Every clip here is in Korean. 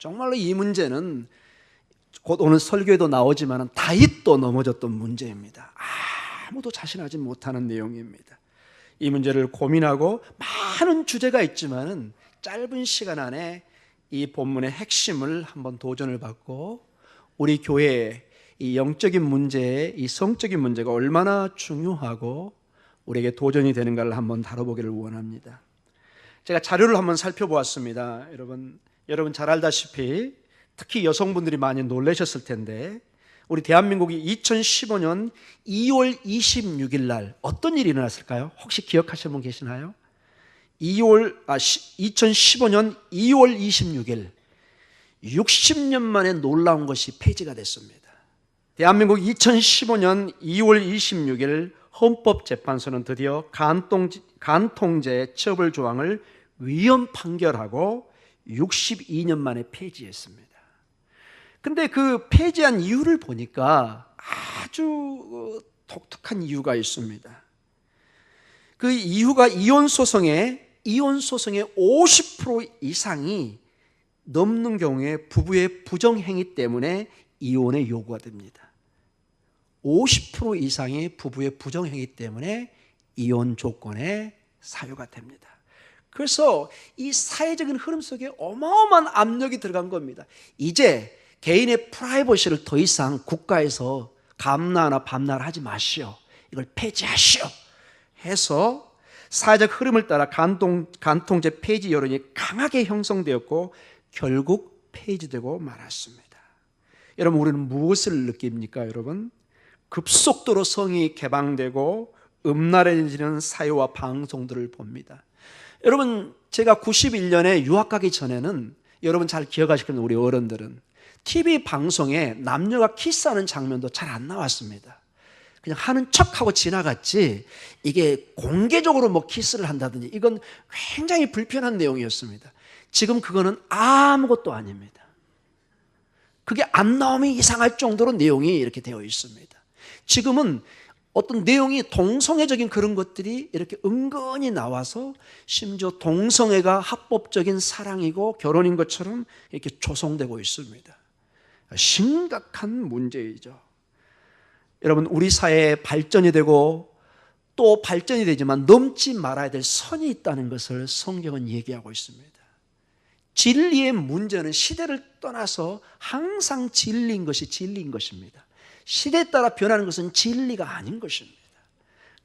정말로 이 문제는 곧 오늘 설교에도 나오지만 다윗도 넘어졌던 문제입니다. 아무도 자신하지 못하는 내용입니다. 이 문제를 고민하고 많은 주제가 있지만 짧은 시간 안에 이 본문의 핵심을 한번 도전을 받고 우리 교회의 이 영적인 문제, 이 성적인 문제가 얼마나 중요하고 우리에게 도전이 되는가를 한번 다뤄보기를 원합니다. 제가 자료를 한번 살펴보았습니다. 여러분 잘 알다시피 특히 여성분들이 많이 놀라셨을 텐데 우리 대한민국이 2015년 2월 26일 날 어떤 일이 일어났을까요? 혹시 기억하시는 분 계시나요? 2015년 2월 26일 60년 만에 놀라운 것이 폐지가 됐습니다. 대한민국 2015년 2월 26일 헌법재판소는 드디어 간통죄 처벌 조항을 위헌 판결하고 62년 만에 폐지했습니다. 근데 그 폐지한 이유를 보니까 아주 독특한 이유가 있습니다. 그 이유가 이혼 소송의 50% 이상이 넘는 경우에 부부의 부정행위 때문에 이혼의 요구가 됩니다. 50% 이상의 부부의 부정행위 때문에 이혼 조건에 사유가 됩니다. 그래서 이 사회적인 흐름 속에 어마어마한 압력이 들어간 겁니다. 이제 개인의 프라이버시를 더 이상 국가에서 감나나 밤나라 하지 마시오. 이걸 폐지하시오. 해서 사회적 흐름을 따라 간통죄 폐지 여론이 강하게 형성되었고 결국 폐지되고 말았습니다. 여러분, 우리는 무엇을 느낍니까, 여러분? 급속도로 성이 개방되고 음란해지는 사회와 방송들을 봅니다. 여러분, 제가 91년에 유학 가기 전에는 여러분 잘 기억하실 겁니다. 우리 어른들은 TV 방송에 남녀가 키스하는 장면도 잘 안 나왔습니다. 그냥 하는 척하고 지나갔지 이게 공개적으로 뭐 키스를 한다든지 이건 굉장히 불편한 내용이었습니다. 지금 그거는 아무것도 아닙니다. 그게 안 나오면 이상할 정도로 내용이 이렇게 되어 있습니다. 지금은 어떤 내용이 동성애적인 그런 것들이 이렇게 은근히 나와서 심지어 동성애가 합법적인 사랑이고 결혼인 것처럼 이렇게 조성되고 있습니다. 심각한 문제이죠. 여러분, 우리 사회에 발전이 되고 또 발전이 되지만 넘지 말아야 될 선이 있다는 것을 성경은 얘기하고 있습니다. 진리의 문제는 시대를 떠나서 항상 진리인 것이 진리인 것입니다. 시대에 따라 변하는 것은 진리가 아닌 것입니다.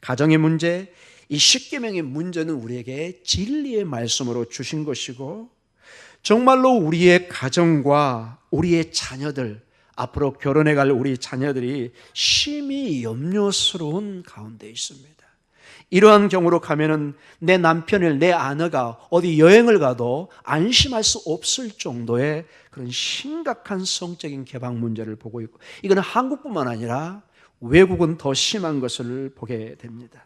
가정의 문제, 이 십계명의 문제는 우리에게 진리의 말씀으로 주신 것이고 정말로 우리의 가정과 우리의 자녀들, 앞으로 결혼해갈 우리 자녀들이 심히 염려스러운 가운데 있습니다. 이러한 경우로 가면은 내 남편을 내 아내가 어디 여행을 가도 안심할 수 없을 정도의 그런 심각한 성적인 개방 문제를 보고 있고 이거는 한국뿐만 아니라 외국은 더 심한 것을 보게 됩니다.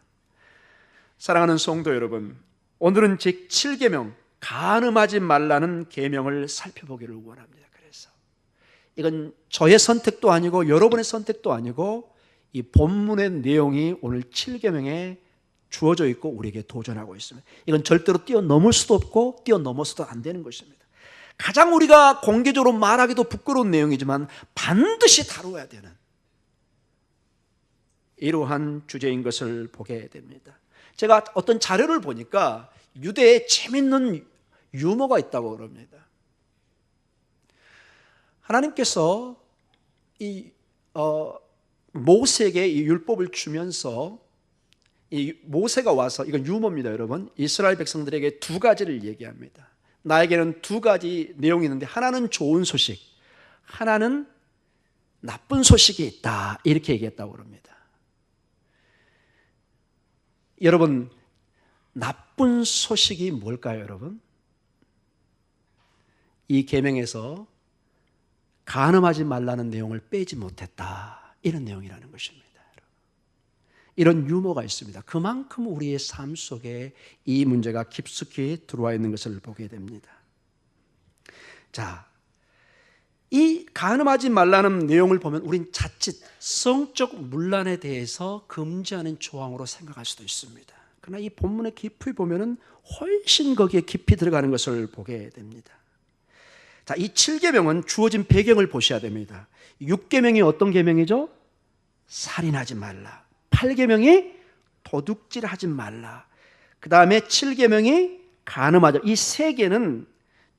사랑하는 성도 여러분, 오늘은 제7계명 간음하지 말라는 계명을 살펴보기를 원합니다. 그래서 이건 저의 선택도 아니고 여러분의 선택도 아니고 이 본문의 내용이 오늘 7계명에 주어져 있고 우리에게 도전하고 있습니다. 이건 절대로 뛰어넘을 수도 없고 뛰어넘어서도 안 되는 것입니다. 가장 우리가 공개적으로 말하기도 부끄러운 내용이지만 반드시 다루어야 되는 이러한 주제인 것을 보게 됩니다. 제가 어떤 자료를 보니까 유대에 재밌는 유머가 있다고 그럽니다. 하나님께서 모세에게 이 율법을 주면서 이 모세가 와서, 이건 유머입니다, 여러분. 이스라엘 백성들에게 두 가지를 얘기합니다. 나에게는 두 가지 내용이 있는데 하나는 좋은 소식, 하나는 나쁜 소식이 있다. 이렇게 얘기했다고 그럽니다. 여러분, 나쁜 소식이 뭘까요, 여러분? 이 계명에서 간음하지 말라는 내용을 빼지 못했다. 이런 내용이라는 것입니다. 이런 유머가 있습니다. 그만큼 우리의 삶 속에 이 문제가 깊숙이 들어와 있는 것을 보게 됩니다. 자, 이 간음하지 말라는 내용을 보면 우린 자칫 성적 문란에 대해서 금지하는 조항으로 생각할 수도 있습니다. 그러나 이 본문의 깊이 보면은 훨씬 거기에 깊이 들어가는 것을 보게 됩니다. 자, 이 7계명은 주어진 배경을 보셔야 됩니다. 6계명이 어떤 계명이죠? 살인하지 말라. 8계명이 도둑질하지 말라. 그 다음에 7계명이 간음하자. 이 세 개는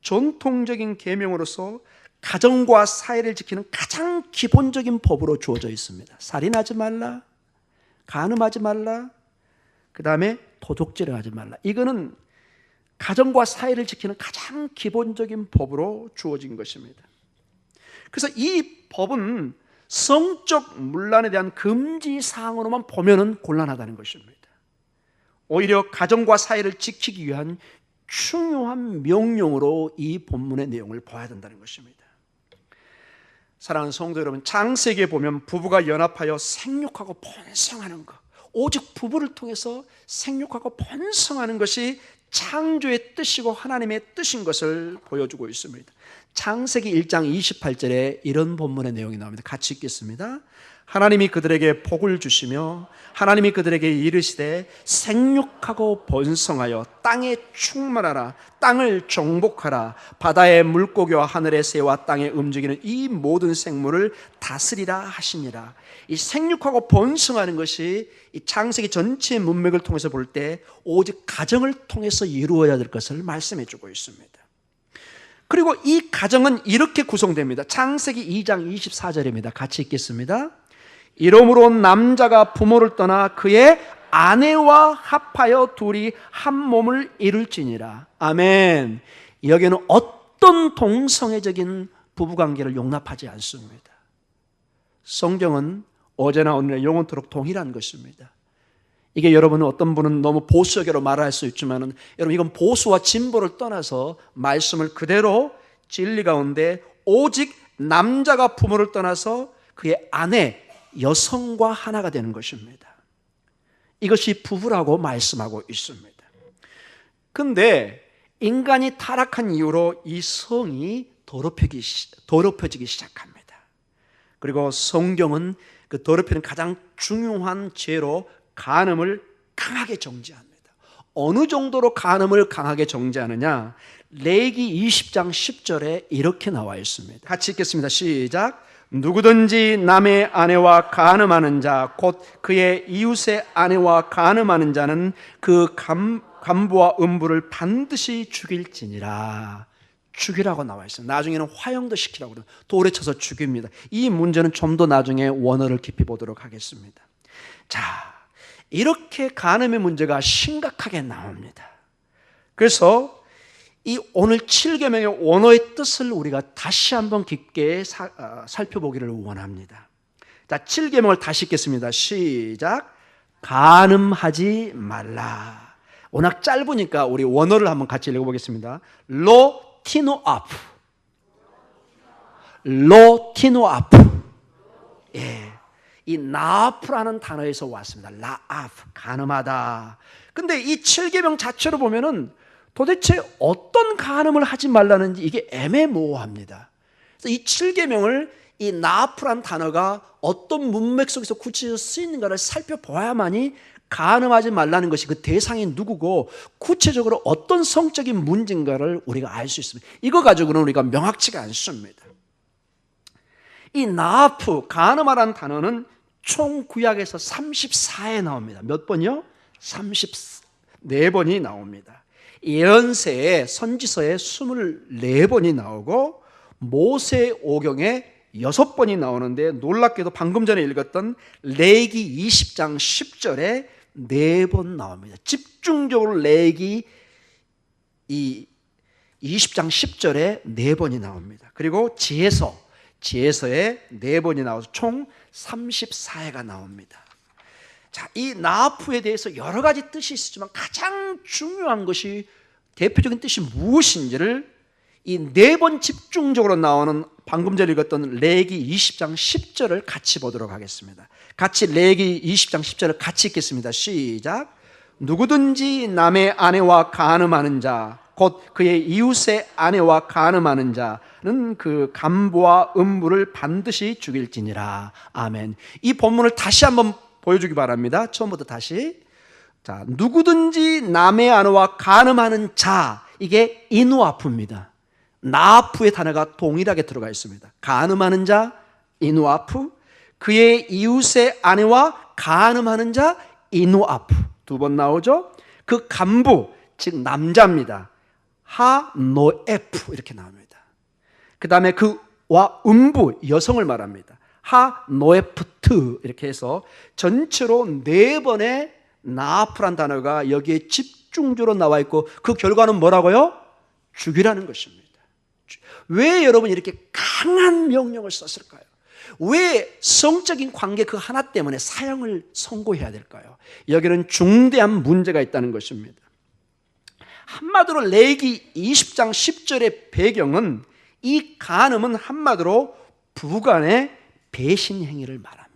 전통적인 계명으로서 가정과 사회를 지키는 가장 기본적인 법으로 주어져 있습니다. 살인하지 말라, 간음하지 말라, 그 다음에 도둑질을 하지 말라. 이거는 가정과 사회를 지키는 가장 기본적인 법으로 주어진 것입니다. 그래서 이 법은 성적 문란에 대한 금지 사항으로만 보면은 곤란하다는 것입니다. 오히려 가정과 사회를 지키기 위한 중요한 명령으로 이 본문의 내용을 봐야 된다는 것입니다. 사랑하는 성도 여러분, 창세기에 보면 부부가 연합하여 생육하고 번성하는 것, 오직 부부를 통해서 생육하고 번성하는 것이 창조의 뜻이고 하나님의 뜻인 것을 보여주고 있습니다. 창세기 1장 28절에 이런 본문의 내용이 나옵니다. 같이 읽겠습니다. 하나님이 그들에게 복을 주시며 하나님이 그들에게 이르시되 생육하고 번성하여 땅에 충만하라, 땅을 정복하라, 바다의 물고기와 하늘의 새와 땅에 움직이는 이 모든 생물을 다스리라 하시니라. 이 생육하고 번성하는 것이 이 창세기 전체의 문맥을 통해서 볼 때 오직 가정을 통해서 이루어야 될 것을 말씀해 주고 있습니다. 그리고 이 가정은 이렇게 구성됩니다. 창세기 2장 24절입니다. 같이 읽겠습니다. 이러므로 남자가 부모를 떠나 그의 아내와 합하여 둘이 한 몸을 이룰지니라. 아멘. 여기는 어떤 동성애적인 부부관계를 용납하지 않습니다. 성경은 어제나 오늘나 영원토록 동일한 것입니다. 이게 여러분은 어떤 분은 너무 보수적으로 말할 수 있지만 여러분 이건 보수와 진보를 떠나서 말씀을 그대로 진리 가운데 오직 남자가 부모를 떠나서 그의 아내 여성과 하나가 되는 것입니다. 이것이 부부라고 말씀하고 있습니다. 그런데 인간이 타락한 이후로 이 성이 더럽혀지기 시작합니다. 그리고 성경은 그 더럽히는 가장 중요한 죄로 간음을 강하게 정죄합니다. 어느 정도로 간음을 강하게 정죄하느냐? 레위기 20장 10절에 이렇게 나와 있습니다. 같이 읽겠습니다. 시작. 누구든지 남의 아내와 간음하는 자, 곧 그의 이웃의 아내와 간음하는 자는 그 간부와 음부를 반드시 죽일지니라. 죽이라고 나와 있어요. 나중에는 화형도 시키라고 돌에 쳐서 죽입니다. 이 문제는 좀 더 나중에 원어를 깊이 보도록 하겠습니다. 자, 이렇게 간음의 문제가 심각하게 나옵니다. 그래서 이 오늘 7계명의 원어의 뜻을 우리가 다시 한번 깊게 살펴보기를 원합니다. 자, 7계명을 다시 읽겠습니다. 시작. 간음하지 말라. 워낙 짧으니까 우리 원어를 한번 같이 읽어보겠습니다. 로티노아프. 로티노아프. 예. 이 나아프라는 단어에서 왔습니다. 라아프, 간음하다. 근데 이 7계명 자체로 보면은 도대체 어떤 간음을 하지 말라는지 이게 애매모호합니다. 그래서 이 7계명을 이 나아프란 단어가 어떤 문맥 속에서 구체적으로 쓰이는가를 살펴봐야만이 간음하지 말라는 것이 그 대상이 누구고 구체적으로 어떤 성적인 문제인가를 우리가 알 수 있습니다. 이거 가지고는 우리가 명확치가 않습니다. 이 나아프, 간음하라는 단어는 총 구약에서 34에 나옵니다. 몇 번이요? 34번이 나옵니다. 예언서에 선지서에 24번이 나오고 모세오경에 6번이 나오는데 놀랍게도 방금 전에 읽었던 레위기 20장 10절에 4번 나옵니다. 집중적으로 레위기 20장 10절에 4번이 나옵니다. 그리고 지혜서에 4번이 나와서 총 34회가 나옵니다. 자, 이 나아프에 대해서 여러 가지 뜻이 있지만 가장 중요한 것이 대표적인 뜻이 무엇인지를 이 4번 집중적으로 나오는 방금 전에 읽었던 레위기 20장 10절을 같이 보도록 하겠습니다. 같이 레위기 20장 10절을 같이 읽겠습니다. 시작. 누구든지 남의 아내와 간음하는 자, 곧 그의 이웃의 아내와 간음하는 자는 그 간부와 음부를 반드시 죽일지니라. 아멘. 이 본문을 다시 한번 보여주기 바랍니다. 처음부터 다시. 자, 누구든지 남의 아내와 간음하는 자, 이게 이누아프입니다. 나아프의 단어가 동일하게 들어가 있습니다. 간음하는 자 이누아프, 그의 이웃의 아내와 간음하는 자 이누아프, 두 번 나오죠. 그 간부, 즉 남자입니다. 하노에프 이렇게 나옵니다. 그 다음에 그와 음부, 여성을 말합니다. 하노에프트 이렇게 해서 전체로 4번의 나아프란 단어가 여기에 집중적으로 나와 있고, 그 결과는 뭐라고요? 죽이라는 것입니다. 왜 여러분 이렇게 강한 명령을 썼을까요? 왜 성적인 관계 그 하나 때문에 사형을 선고해야 될까요? 여기는 중대한 문제가 있다는 것입니다. 한마디로 레위기 20장 10절의 배경은, 이 간음은 한마디로 부부간의 배신 행위를 말합니다.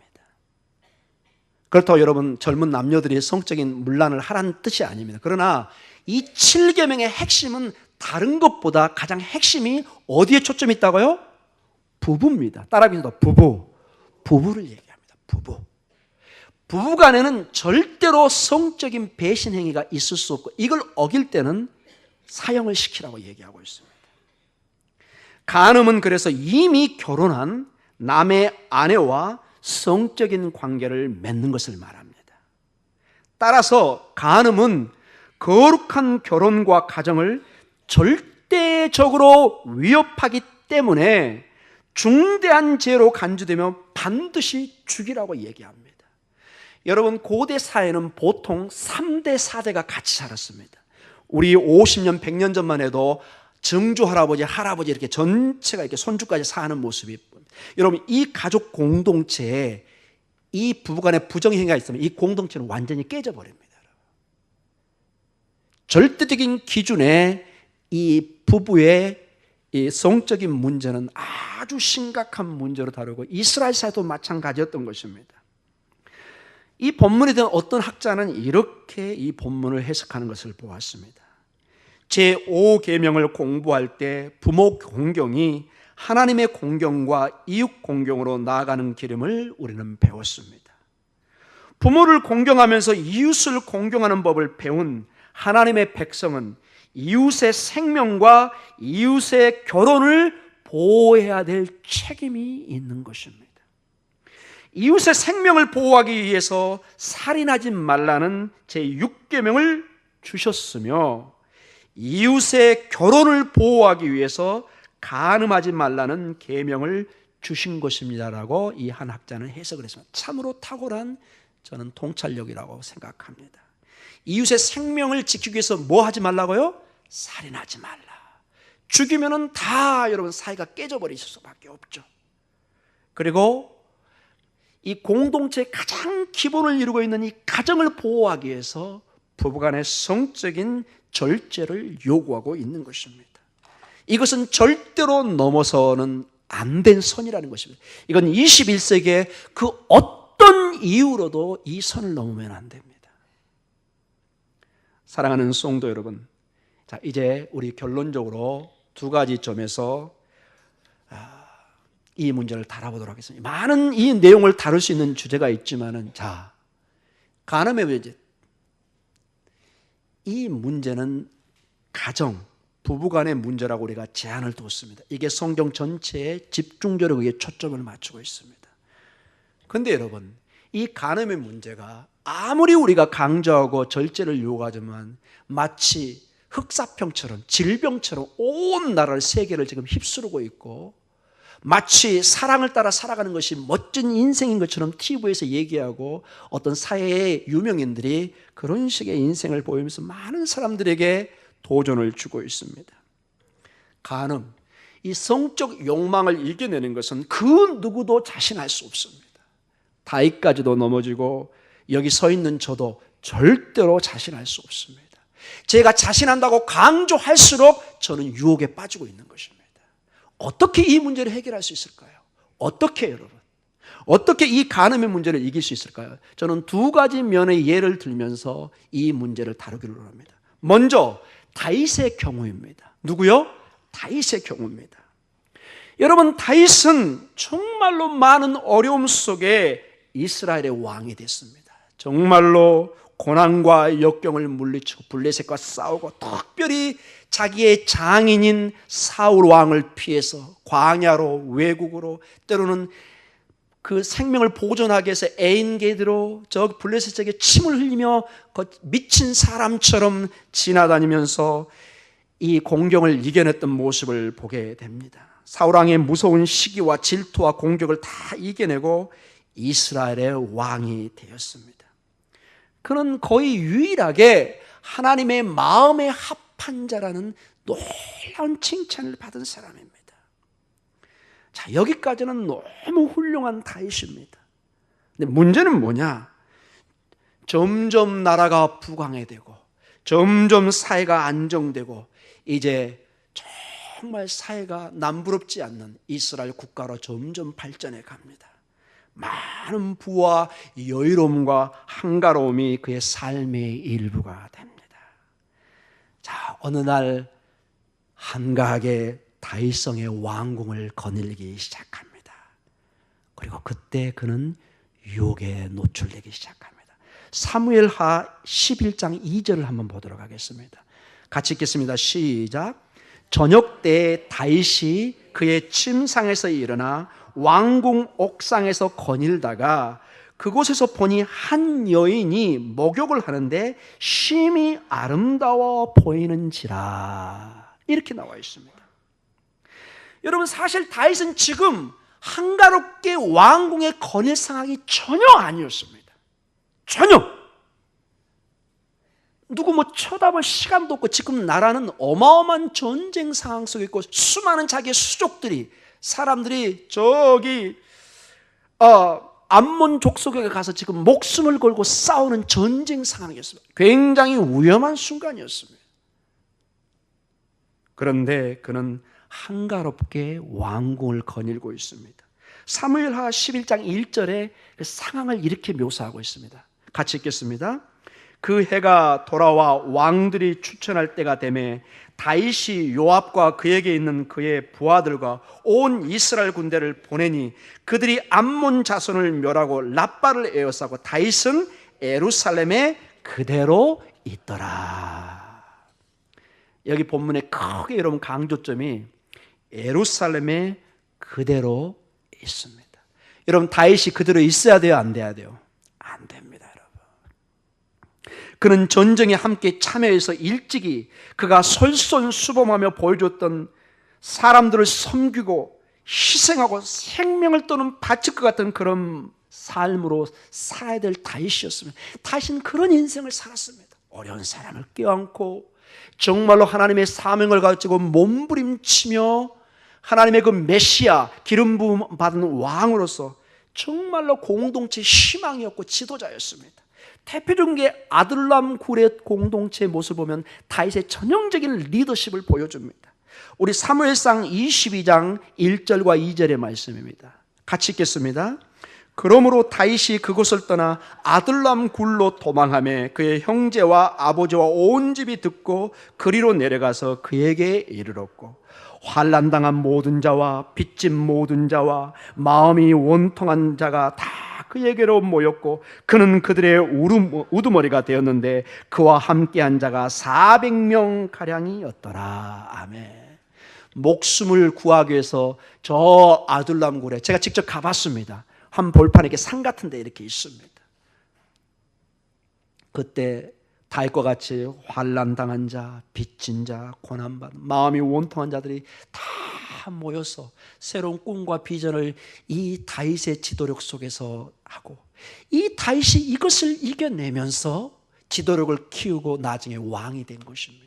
그렇다고 여러분 젊은 남녀들이 성적인 문란을 하라는 뜻이 아닙니다. 그러나 이 7계명의 핵심은 다른 것보다 가장 핵심이 어디에 초점이 있다고요? 부부입니다. 따라합니다. 부부를 얘기합니다. 부부간에는 절대로 성적인 배신 행위가 있을 수 없고, 이걸 어길 때는 사형을 시키라고 얘기하고 있습니다. 간음은 그래서 이미 결혼한 남의 아내와 성적인 관계를 맺는 것을 말합니다. 따라서 간음은 거룩한 결혼과 가정을 절대적으로 위협하기 때문에 중대한 죄로 간주되면 반드시 죽이라고 얘기합니다. 여러분, 고대 사회는 보통 3대 4대가 같이 살았습니다. 우리 50년 100년 전만 해도 증조 할아버지 이렇게 전체가 이렇게 손주까지 사는 모습이, 여러분 이 가족 공동체에 이 부부간의 부정행위가 있으면 이 공동체는 완전히 깨져버립니다. 절대적인 기준에 이 부부의 이 성적인 문제는 아주 심각한 문제로 다루고, 이스라엘 사회도 마찬가지였던 것입니다. 이 본문에 대한 어떤 학자는 이렇게 이 본문을 해석하는 것을 보았습니다. 제5계명을 공부할 때 부모 공경이 하나님의 공경과 이웃 공경으로 나아가는 기름을 우리는 배웠습니다. 부모를 공경하면서 이웃을 공경하는 법을 배운 하나님의 백성은 이웃의 생명과 이웃의 결혼을 보호해야 될 책임이 있는 것입니다. 이웃의 생명을 보호하기 위해서 살인하지 말라는 제6계명을 주셨으며, 이웃의 결혼을 보호하기 위해서 간음하지 말라는 계명을 주신 것입니다라고 이 한 학자는 해석을 했습니다. 참으로 탁월한 저는 통찰력이라고 생각합니다. 이웃의 생명을 지키기 위해서 뭐 하지 말라고요? 살인하지 말라. 죽이면은 다 여러분 사이가 깨져버릴 수밖에 없죠. 그리고 이 공동체의 가장 기본을 이루고 있는 이 가정을 보호하기 위해서 부부간의 성적인 절제를 요구하고 있는 것입니다. 이것은 절대로 넘어서는 안 된 선이라는 것입니다. 이건 21세기에 그 어떤 이유로도 이 선을 넘으면 안 됩니다. 사랑하는 성도 여러분, 자, 이제 우리 결론적으로 2가지 점에서 이 문제를 다뤄보도록 하겠습니다. 많은 이 내용을 다룰 수 있는 주제가 있지만은, 자, 간음의 문제, 이 문제는 가정, 부부간의 문제라고 우리가 제한을 두었습니다. 이게 성경 전체에 집중적으로 그게 초점을 맞추고 있습니다. 그런데 여러분, 이 간음의 문제가 아무리 우리가 강조하고 절제를 요구하지만 마치 흑사병처럼, 질병처럼 온 나라를, 세계를 지금 휩쓰르고 있고, 마치 사랑을 따라 살아가는 것이 멋진 인생인 것처럼 TV에서 얘기하고, 어떤 사회의 유명인들이 그런 식의 인생을 보이면서 많은 사람들에게 도전을 주고 있습니다. 간음, 이 성적 욕망을 이겨내는 것은 그 누구도 자신할 수 없습니다. 다윗까지도 넘어지고 여기 서 있는 저도 절대로 자신할 수 없습니다. 제가 자신한다고 강조할수록 저는 유혹에 빠지고 있는 것입니다. 어떻게 이 문제를 해결할 수 있을까요? 어떻게 여러분? 어떻게 이 간음의 문제를 이길 수 있을까요? 저는 2가지 면의 예를 들면서 이 문제를 다루기로 합니다. 먼저 다윗의 경우입니다. 누구요? 다윗의 경우입니다. 여러분, 다윗은 정말로 많은 어려움 속에 이스라엘의 왕이 됐습니다. 정말로 고난과 역경을 물리치고 블레셋과 싸우고, 특별히 자기의 장인인 사울 왕을 피해서 광야로, 외국으로, 때로는 그 생명을 보존하기 위해서 에인게드로 저 블레셋에게 침을 흘리며 미친 사람처럼 지나다니면서 이 공경을 이겨냈던 모습을 보게 됩니다. 사울왕의 무서운 시기와 질투와 공격을 다 이겨내고 이스라엘의 왕이 되었습니다. 그는 거의 유일하게 하나님의 마음에 합한 자라는 놀라운 칭찬을 받은 사람입니다. 자, 여기까지는 너무 훌륭한 다윗입니다. 근데 문제는 뭐냐? 점점 나라가 부강해되고, 점점 사회가 안정되고, 이제 정말 사회가 남부럽지 않는 이스라엘 국가로 점점 발전해 갑니다. 많은 부와 여유로움과 한가로움이 그의 삶의 일부가 됩니다. 자, 어느 날 한가하게 다윗성의 왕궁을 거닐기 시작합니다. 그리고 그때 그는 유혹에 노출되기 시작합니다. 사무엘하 11장 2절을 한번 보도록 하겠습니다. 같이 읽겠습니다. 시작. 저녁 때 다윗이 그의 침상에서 일어나 왕궁 옥상에서 거닐다가 그곳에서 보니 한 여인이 목욕을 하는데 심히 아름다워 보이는지라, 이렇게 나와 있습니다. 여러분, 사실 다윗은 지금 한가롭게 왕궁에 거닐 상황이 전혀 아니었습니다. 전혀. 누구 쳐다볼 시간도 없고, 지금 나라는 어마어마한 전쟁 상황 속에 있고, 수많은 자기의 수족들이, 사람들이 저기 암몬 족속에 가서 지금 목숨을 걸고 싸우는 전쟁 상황이었습니다. 굉장히 위험한 순간이었습니다. 그런데 그는 한가롭게 왕궁을 거닐고 있습니다. 사무엘하 11장 1절에 그 상황을 이렇게 묘사하고 있습니다. 같이 읽겠습니다. 그 해가 돌아와 왕들이 추천할 때가 되매 다윗이 요압과 그에게 있는 그의 부하들과 온 이스라엘 군대를 보내니 그들이 암몬 자손을 멸하고 랍바를 에워싸고 다윗은 예루살렘에 그대로 있더라. 여기 본문에 크게 여러분 강조점이 예루살렘에 그대로 있습니다. 여러분, 다윗이 그대로 있어야 돼요, 안 돼야 돼요? 안 됩니다, 여러분. 그는 전쟁에 함께 참여해서 일찍이 그가 솔선수범하며 보여줬던 사람들을 섬기고 희생하고 생명을 또는 바칠 것 같은 그런 삶으로 살아야 될 다윗이었습니다. 다윗은 그런 인생을 살았습니다. 어려운 사람을 껴안고 정말로 하나님의 사명을 가지고 몸부림치며 하나님의 그 메시아, 기름 부음 받은 왕으로서 정말로 공동체 희망이었고 지도자였습니다. 대표적인 게 아둘람 굴의 공동체 모습을 보면 다윗의 전형적인 리더십을 보여줍니다. 우리 사무엘상 22장 1절과 2절의 말씀입니다. 같이 읽겠습니다. 그러므로 다윗이 그곳을 떠나 아둘람 굴로 도망하며 그의 형제와 아버지와 온 집이 듣고 그리로 내려가서 그에게 이르렀고, 환난당한 모든 자와 빚진 모든 자와 마음이 원통한 자가 다 그에게로 모였고 그는 그들의 우두머리가 되었는데 그와 함께한 자가 400명 가량이었더라. 아멘. 목숨을 구하기 위해서 저 아둘람 굴에 제가 직접 가봤습니다. 한 벌판에 이렇게 산 같은 데 이렇게 있습니다. 그때 다윗과 같이 환난당한 자, 빚진 자, 고난받은 마음이 원통한 자들이 다 모여서 새로운 꿈과 비전을 이 다윗의 지도력 속에서 하고, 이 다윗이 이것을 이겨내면서 지도력을 키우고 나중에 왕이 된 것입니다.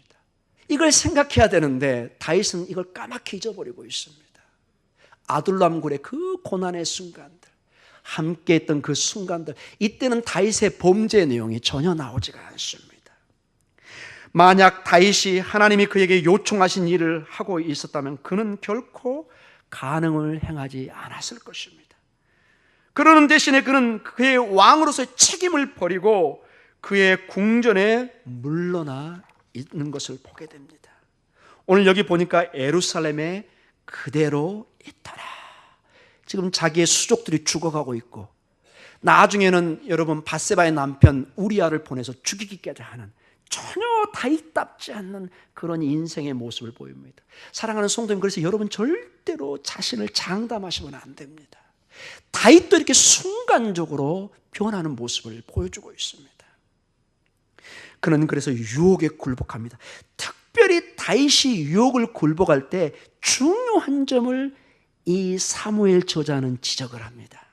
이걸 생각해야 되는데 다윗은 이걸 까맣게 잊어버리고 있습니다. 아둘람 굴의 그 고난의 순간들, 함께 했던 그 순간들, 이때는 다윗의 범죄 내용이 전혀 나오지가 않습니다. 만약 다윗이 하나님이 그에게 요청하신 일을 하고 있었다면 그는 결코 간응을 행하지 않았을 것입니다. 그러는 대신에 그는 그의 왕으로서의 책임을 버리고 그의 궁전에 물러나 있는 것을 보게 됩니다. 오늘 여기 보니까 예루살렘에 그대로 있더라. 지금 자기의 수족들이 죽어가고 있고 나중에는 여러분 밧세바의 남편 우리아를 보내서 죽이기까지 하는 전혀 다윗답지 않는 그런 인생의 모습을 보입니다. 사랑하는 성도님, 그래서 여러분 절대로 자신을 장담하시면 안 됩니다. 다윗도 이렇게 순간적으로 변하는 모습을 보여주고 있습니다. 그는 그래서 유혹에 굴복합니다. 특별히 다윗이 유혹을 굴복할 때 중요한 점을 이 사무엘 저자는 지적을 합니다.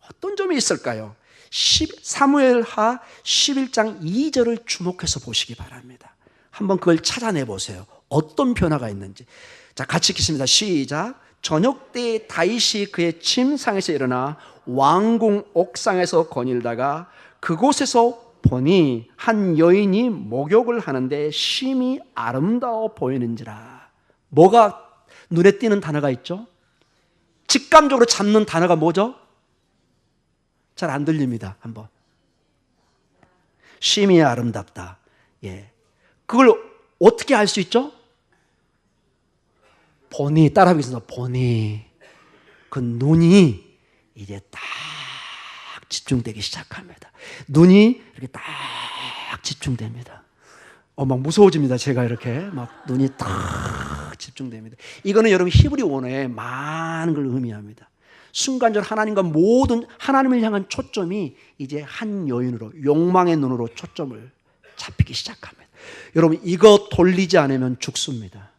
어떤 점이 있을까요? 사무엘하 11장 2절을 주목해서 보시기 바랍니다. 한번 그걸 찾아내 보세요. 어떤 변화가 있는지. 자, 같이 읽겠습니다. 시작. 저녁 때 다윗이 그의 침상에서 일어나 왕궁 옥상에서 거닐다가 그곳에서 보니 한 여인이 목욕을 하는데 심히 아름다워 보이는지라. 뭐가 눈에 띄는 단어가 있죠? 직감적으로 잡는 단어가 뭐죠? 잘 안 들립니다. 한번. 심히 아름답다. 예. 그걸 어떻게 알 수 있죠? 보니, 따라하겠습니다. 보니. 그 눈이 이제 딱 집중되기 시작합니다. 눈이 이렇게 딱 집중됩니다. 막 무서워집니다. 제가 이렇게 막 눈이 딱 집중됩니다. 이거는 여러분 히브리 원어에 많은 걸 의미합니다. 순간적으로 하나님과 모든 하나님을 향한 초점이 이제 한 여인으로, 욕망의 눈으로 초점을 잡히기 시작합니다. 여러분, 이거 돌리지 않으면 죽습니다.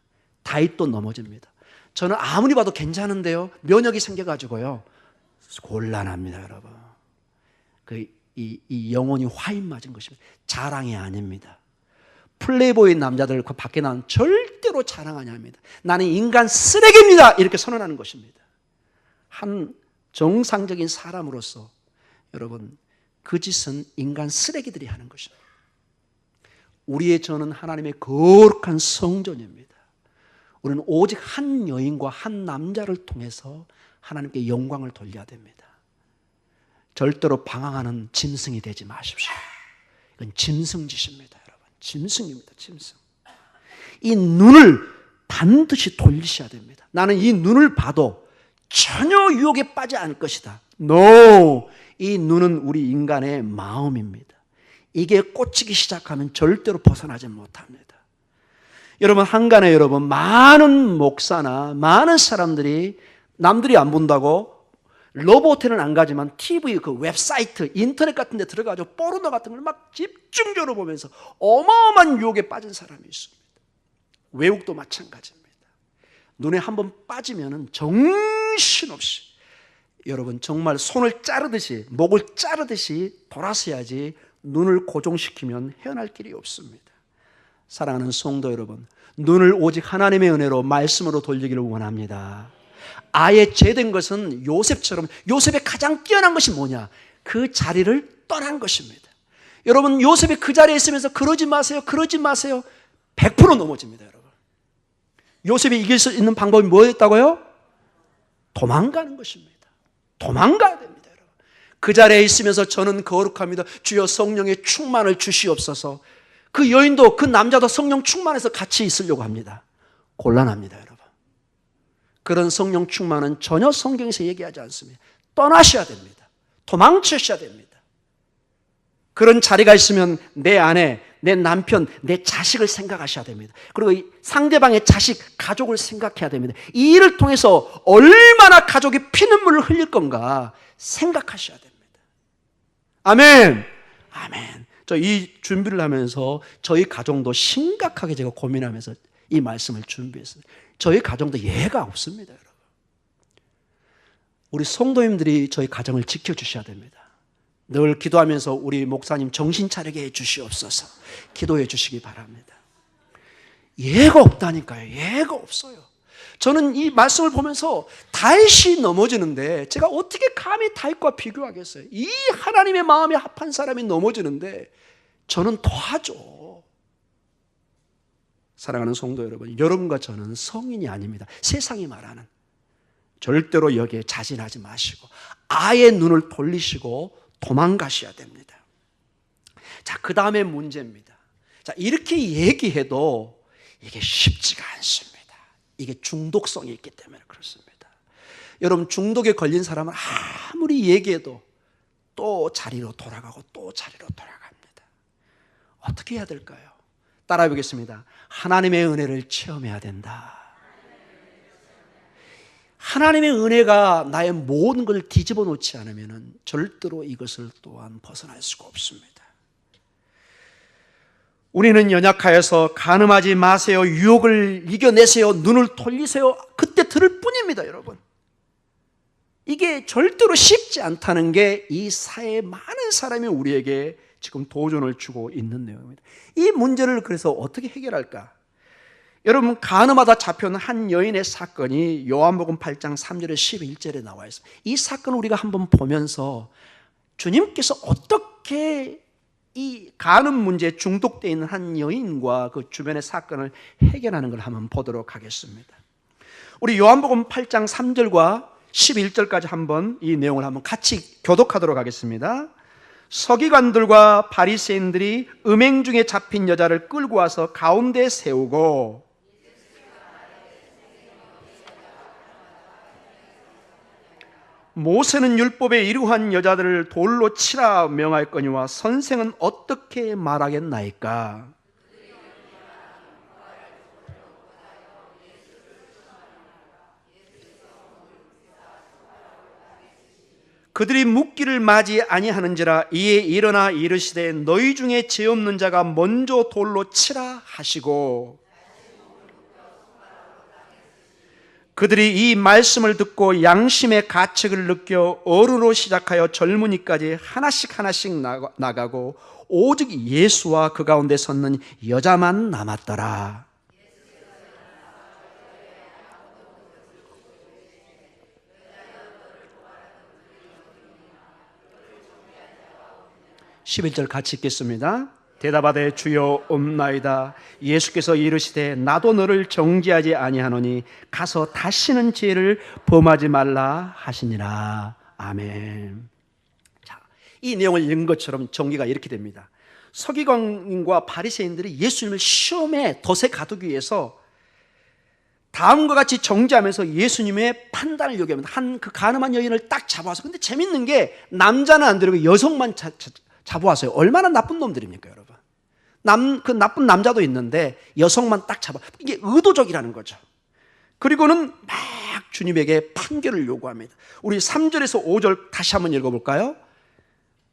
다윗도 넘어집니다. 저는 아무리 봐도 괜찮은데요, 면역이 생겨가지고요 곤란합니다. 여러분, 이 영혼이 화인 맞은 것입니다. 자랑이 아닙니다. 플레이보이 남자들 그 밖에 나온 절대로 자랑하지 않습니다. 나는 인간 쓰레기입니다 이렇게 선언하는 것입니다. 한 정상적인 사람으로서 여러분, 그 짓은 인간 쓰레기들이 하는 것입니다. 우리의 저는 하나님의 거룩한 성전입니다. 우리는 오직 한 여인과 한 남자를 통해서 하나님께 영광을 돌려야 됩니다. 절대로 방황하는 짐승이 되지 마십시오. 이건 짐승짓입니다. 여러분, 짐승입니다. 짐승. 이 눈을 반드시 돌리셔야 됩니다. 나는 이 눈을 봐도 전혀 유혹에 빠지지 않을 것이다. No! 이 눈은 우리 인간의 마음입니다. 이게 꽂히기 시작하면 절대로 벗어나지 못합니다. 여러분, 한간에 여러분, 많은 목사나 많은 사람들이 남들이 안 본다고 러브호텔은 안 가지만 TV, 그 웹사이트, 인터넷 같은 데 들어가서 포르노 같은 걸 막 집중적으로 보면서 어마어마한 유혹에 빠진 사람이 있습니다. 외국도 마찬가지입니다. 눈에 한번 빠지면 정신없이 여러분 정말 손을 자르듯이 목을 자르듯이 돌아서야지 눈을 고정시키면 헤어날 길이 없습니다. 사랑하는 성도 여러분, 눈을 오직 하나님의 은혜로 말씀으로 돌리기를 원합니다. 아예 죄된 것은 요셉처럼, 요셉의 가장 뛰어난 것이 뭐냐? 그 자리를 떠난 것입니다. 여러분, 요셉이 그 자리에 있으면서 그러지 마세요, 그러지 마세요, 100% 넘어집니다. 여러분, 요셉이 이길 수 있는 방법이 뭐였다고요? 도망가는 것입니다. 도망가야 됩니다. 여러분, 그 자리에 있으면서 저는 거룩합니다. 주여 성령의 충만을 주시옵소서. 그 여인도 그 남자도 성령 충만해서 같이 있으려고 합니다. 곤란합니다. 여러분, 그런 성령 충만은 전혀 성경에서 얘기하지 않습니다. 떠나셔야 됩니다. 도망치셔야 됩니다. 그런 자리가 있으면 내 아내, 내 남편, 내 자식을 생각하셔야 됩니다. 그리고 상대방의 자식, 가족을 생각해야 됩니다. 이 일을 통해서 얼마나 가족이 피눈물을 흘릴 건가 생각하셔야 됩니다. 아멘. 아멘. 저 이 준비를 하면서 저희 가정도 심각하게 제가 고민하면서 이 말씀을 준비했어요. 저희 가정도 예가 없습니다. 여러분, 우리 성도님들이 저희 가정을 지켜주셔야 됩니다. 늘 기도하면서 우리 목사님 정신 차리게 해 주시옵소서 기도해 주시기 바랍니다. 예가 없다니까요. 예가 없어요. 저는 이 말씀을 보면서 다윗이 넘어지는데 제가 어떻게 감히 다윗과 비교하겠어요? 이 하나님의 마음에 합한 사람이 넘어지는데 저는 더하죠. 사랑하는 성도 여러분, 여러분과 저는 성인이 아닙니다. 세상이 말하는. 절대로 여기에 자진하지 마시고 아예 눈을 돌리시고 도망가셔야 됩니다. 자, 그 다음에 문제입니다. 자, 이렇게 얘기해도 이게 쉽지가 않습니다. 이게 중독성이 있기 때문에 그렇습니다. 여러분, 중독에 걸린 사람은 아무리 얘기해도 또 또 자리로 돌아가고 또 자리로 돌아갑니다. 어떻게 해야 될까요? 따라해 보겠습니다. 하나님의 은혜를 체험해야 된다. 하나님의 은혜가 나의 모든 걸 뒤집어 놓지 않으면 절대로 이것을 또한 벗어날 수가 없습니다. 우리는 연약하여서 간음하지 마세요, 유혹을 이겨내세요, 눈을 돌리세요, 그때 들을 뿐입니다. 여러분, 이게 절대로 쉽지 않다는 게 이 사회의 많은 사람이 우리에게 지금 도전을 주고 있는 내용입니다. 이 문제를 그래서 어떻게 해결할까? 여러분, 간음하다 잡혀온 한 여인의 사건이 요한복음 8장 3절에 11절에 나와 있습니다. 이 사건을 우리가 한번 보면서 주님께서 어떻게 이 간음 문제에 중독되어 있는 한 여인과 그 주변의 사건을 해결하는 걸 한번 보도록 하겠습니다. 우리 요한복음 8장 3절과 11절까지 한번 이 내용을 한번 같이 교독하도록 하겠습니다. 서기관들과 바리새인들이 음행 중에 잡힌 여자를 끌고 와서 가운데 세우고 모세는 율법에 이루한 여자들을 돌로 치라 명하였거니와 선생은 어떻게 말하겠나이까? 그들이 묻기를 맞이 아니하는지라 이에 일어나 이르시되 너희 중에 죄 없는 자가 먼저 돌로 치라 하시고, 그들이 이 말씀을 듣고 양심의 가책을 느껴 어른으로 시작하여 젊은이까지 하나씩 하나씩 나가고 오직 예수와 그 가운데 섰는 여자만 남았더라. 11절 같이 읽겠습니다. 대답하되 주여 없나이다. 예수께서 이르시되 나도 너를 정죄하지 아니하노니 가서 다시는 죄를 범하지 말라 하시니라. 아멘. 자, 이 내용을 읽은 것처럼 전개가 이렇게 됩니다. 서기관과 바리새인들이 예수님을 시험에 덫에 가두기 위해서 다음과 같이 정죄하면서 예수님의 판단을 요구합니다. 한 그 간음한 여인을 딱 잡아와서, 근데 재밌는 게 남자는 안 데리고 여성만 잡아왔어요. 얼마나 나쁜 놈들입니까, 여러분? 그 나쁜 남자도 있는데 여성만 딱 잡아. 이게 의도적이라는 거죠. 그리고는 막 주님에게 판결을 요구합니다. 우리 3절에서 5절 다시 한번 읽어볼까요?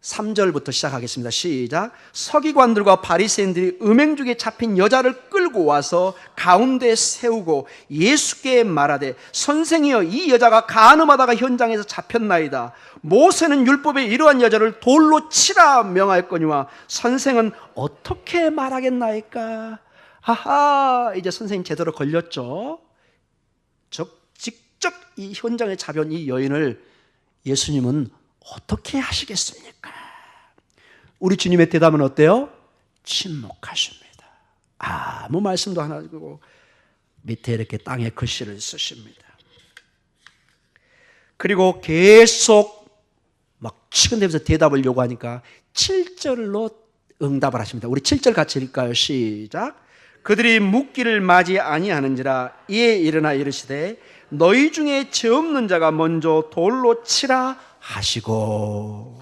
3절부터 시작하겠습니다. 시작. 서기관들과 바리새인들이 음행 중에 잡힌 여자를 끌고 와서 가운데 세우고 예수께 말하되 선생이여 이 여자가 간음하다가 현장에서 잡혔나이다. 모세는 율법에 이러한 여자를 돌로 치라 명하였거니와 선생은 어떻게 말하겠나이까? 하하, 이제 선생님 제대로 걸렸죠. 직접 이 현장에 잡혀온 이 여인을 예수님은 어떻게 하시겠습니까? 우리 주님의 대답은 어때요? 침묵하십니다. 아무 말씀도 안 하고 밑에 이렇게 땅에 글씨를 쓰십니다. 그리고 계속 막 치근대면서 대답을 요구하니까 7절로 응답을 하십니다. 우리 7절 같이 읽을까요? 시작. 그들이 묻기를 맞이 아니하는지라 이에 일어나 이르시되 너희 중에 죄 없는 자가 먼저 돌로 치라 하시고.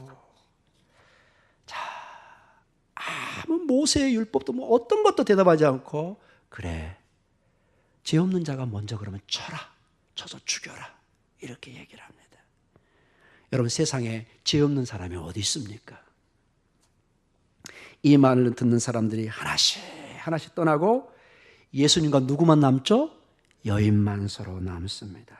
자, 아무 모세의 율법도 뭐 어떤 것도 대답하지 않고 그래, 죄 없는 자가 먼저 그러면 쳐서 죽여라, 이렇게 얘기를 합니다. 여러분, 세상에 죄 없는 사람이 어디 있습니까? 이 말을 듣는 사람들이 하나씩 하나씩 떠나고 예수님과 누구만 남죠? 여인만 서로 남습니다.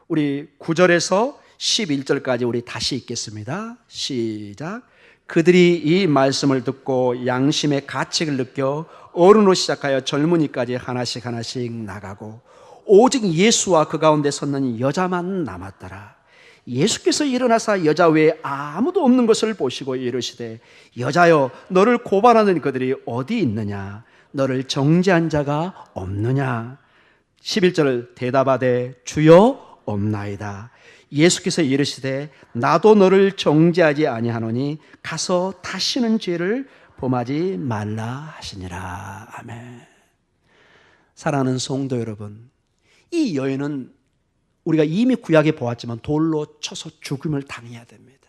우리 9절에서 11절까지 우리 다시 읽겠습니다. 시작. 그들이 이 말씀을 듣고 양심의 가책을 느껴 어른으로 시작하여 젊은이까지 하나씩 하나씩 나가고 오직 예수와 그 가운데 섰는 여자만 남았더라. 예수께서 일어나사 여자 외에 아무도 없는 것을 보시고 이르시되 여자여 너를 고발하는 그들이 어디 있느냐? 너를 정죄한 자가 없느냐? 11절 대답하되 주여 없나이다. 예수께서 이르시되 나도 너를 정죄하지 아니하노니 가서 다시는 죄를 범하지 말라 하시니라. 아멘. 사랑하는 성도 여러분, 이 여인은 우리가 이미 구약에 보았지만 돌로 쳐서 죽음을 당해야 됩니다.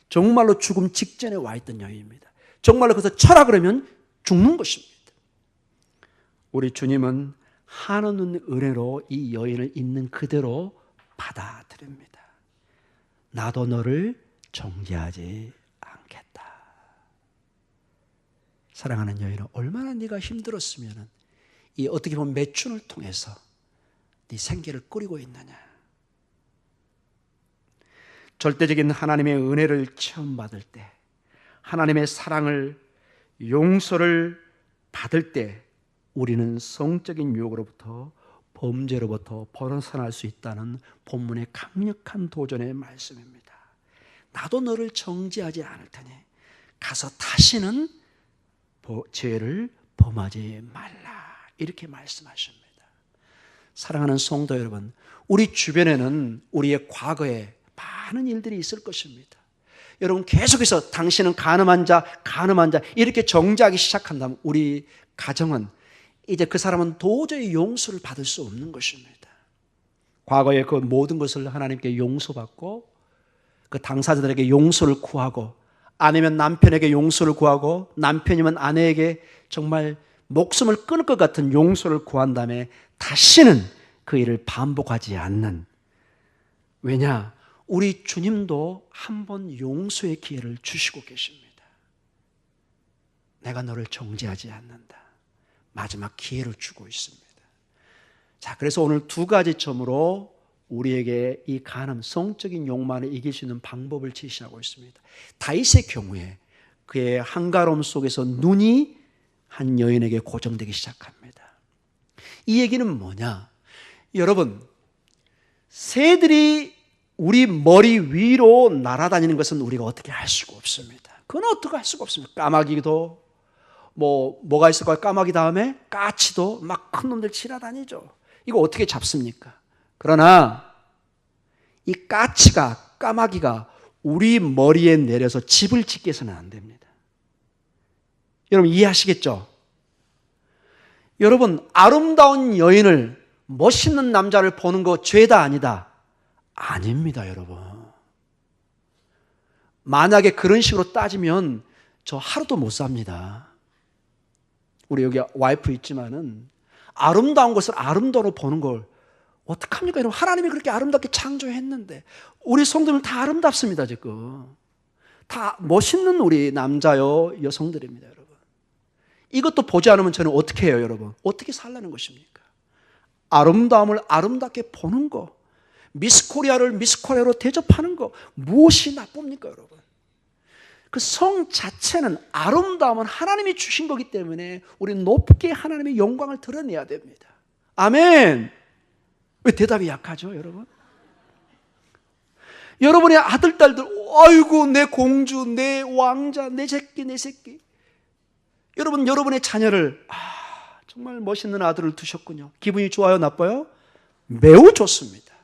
정말로 죽음 직전에 와 있던 여인입니다. 정말로 그래서 쳐라 그러면 죽는 것입니다. 우리 주님은 한없는 은혜로 이 여인을 있는 그대로 받아들입니다. 나도 너를 정죄하지 않겠다. 사랑하는 여인아, 얼마나 네가 힘들었으면 이 어떻게 보면 매춘을 통해서 네 생계를 꾸리고 있느냐. 절대적인 하나님의 은혜를 체험받을 때, 하나님의 사랑을, 용서를 받을 때 우리는 성적인 유혹으로부터, 범죄로부터 벗어날 수 있다는 본문의 강력한 도전의 말씀입니다. 나도 너를 정죄하지 않을 테니 가서 다시는 죄를 범하지 말라, 이렇게 말씀하십니다. 사랑하는 성도 여러분, 우리 주변에는 우리의 과거에 많은 일들이 있을 것입니다. 여러분, 계속해서 당신은 가늠한 자 이렇게 정죄하기 시작한다면 우리 가정은 이제 그 사람은 도저히 용서를 받을 수 없는 것입니다. 과거의 그 모든 것을 하나님께 용서받고 그 당사자들에게 용서를 구하고, 아니면 남편에게 용서를 구하고, 남편이면 아내에게 정말 목숨을 끊을 것 같은 용서를 구한 다음에 다시는 그 일을 반복하지 않는, 왜냐? 우리 주님도 한 번 용서의 기회를 주시고 계십니다. 내가 너를 정죄하지 않는다. 마지막 기회를 주고 있습니다. 자, 그래서 오늘 두 가지 점으로 우리에게 이 간음, 성적인 욕망을 이길 수 있는 방법을 제시하고 있습니다. 다윗의 경우에 그의 한가로움 속에서 눈이 한 여인에게 고정되기 시작합니다. 이 얘기는 뭐냐? 여러분, 새들이 우리 머리 위로 날아다니는 것은 우리가 어떻게 할 수가 없습니다. 그건 어떻게 할 수가 없습니다. 까마귀도 뭐가 있을까요? 까마귀 다음에 까치도 막 큰 놈들 지나다니죠. 이거 어떻게 잡습니까? 그러나 이 까치가, 까마귀가 우리 머리에 내려서 집을 짓게 해서는 안 됩니다. 여러분 이해하시겠죠? 여러분, 아름다운 여인을, 멋있는 남자를 보는 거 죄다 아니다? 아닙니다, 여러분. 만약에 그런 식으로 따지면 저 하루도 못 삽니다. 우리 여기 와이프 있지만은 아름다운 것을 아름다워 보는 걸 어떡합니까? 여러분, 하나님이 그렇게 아름답게 창조했는데 우리 성도는 다 아름답습니다. 지금 다 멋있는 우리 남자요 여성들입니다. 여러분, 이것도 보지 않으면 저는 어떻게 해요? 여러분, 어떻게 살라는 것입니까? 아름다움을 아름답게 보는 거, 미스코리아를 미스코리아로 대접하는 거, 무엇이 나쁩니까? 여러분, 그 성 자체는, 아름다움은 하나님이 주신 거기 때문에 우리는 높게 하나님의 영광을 드러내야 됩니다. 아멘. 왜 대답이 약하죠, 여러분? 여러분의 아들, 딸들, 아이고 내 공주, 내 왕자, 내 새끼. 여러분, 여러분의 자녀를 정말 멋있는 아들을 두셨군요. 기분이 좋아요, 나빠요? 매우 좋습니다.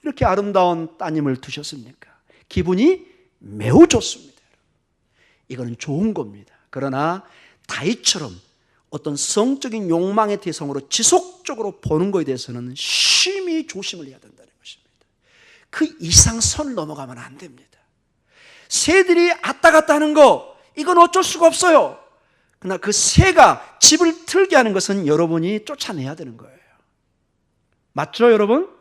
이렇게 아름다운 따님을 두셨습니까? 기분이 매우 좋습니다. 이거는 좋은 겁니다. 그러나 다윗처럼 어떤 성적인 욕망의 대상으로 지속적으로 보는 것에 대해서는 심히 조심을 해야 된다는 것입니다. 그 이상 선을 넘어가면 안 됩니다. 새들이 왔다 갔다 하는 거, 이건 어쩔 수가 없어요. 그러나 그 새가 집을 틀게 하는 것은 여러분이 쫓아내야 되는 거예요. 맞죠, 여러분?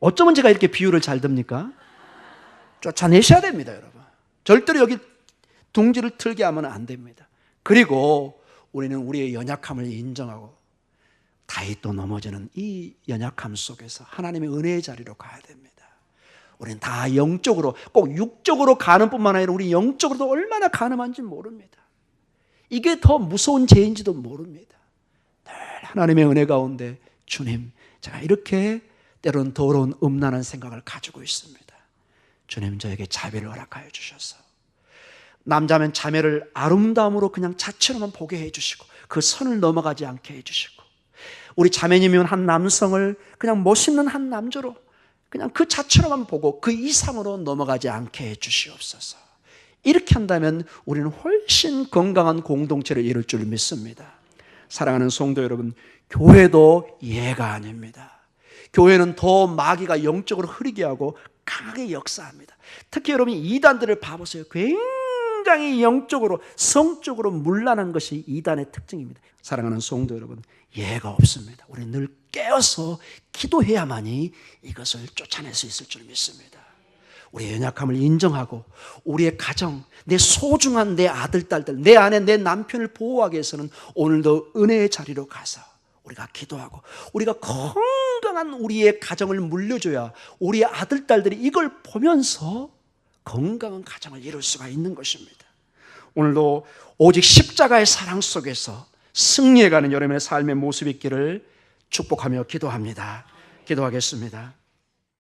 어쩌면 제가 이렇게 비유를 잘 듭니까? 쫓아내셔야 됩니다, 여러분. 절대로 여기 둥지를 틀게 하면 안 됩니다. 그리고 우리는 우리의 연약함을 인정하고 다윗도 넘어지는 이 연약함 속에서 하나님의 은혜의 자리로 가야 됩니다. 우리는 다 영적으로, 꼭 육적으로 가는 뿐만 아니라 우리 영적으로도 얼마나 가늠한지 모릅니다. 이게 더 무서운 죄인지도 모릅니다. 늘 하나님의 은혜 가운데, 주님, 제가 이렇게 때로는 더러운 음란한 생각을 가지고 있습니다. 주님, 저에게 자비를 허락하여 주셔서 남자면 자매를 아름다움으로 그냥 자체로만 보게 해주시고 그 선을 넘어가지 않게 해주시고, 우리 자매님이면 한 남성을 그냥 멋있는 한 남자로 그냥 그 자체로만 보고 그 이상으로 넘어가지 않게 해주시옵소서. 이렇게 한다면 우리는 훨씬 건강한 공동체를 이룰 줄 믿습니다. 사랑하는 성도 여러분, 교회도 예가 아닙니다. 교회는 더 마귀가 영적으로 흐리게 하고 강하게 역사합니다. 특히 여러분 이단들을 봐보세요. 굉장히 영적으로 성적으로 문란한 것이 이단의 특징입니다. 사랑하는 성도 여러분, 예가 없습니다. 우리 늘 깨어서 기도해야만이 이것을 쫓아낼 수 있을 줄 믿습니다. 우리의 연약함을 인정하고 우리의 가정, 내 소중한 내 아들, 딸들, 내 아내, 내 남편을 보호하기 위해서는 오늘도 은혜의 자리로 가서 우리가 기도하고 우리가 건강한 우리의 가정을 물려줘야 우리의 아들, 딸들이 이걸 보면서 건강한 가정을 이룰 수가 있는 것입니다. 오늘도 오직 십자가의 사랑 속에서 승리해가는 여러분의 삶의 모습이 있기를 축복하며 기도합니다. 기도하겠습니다.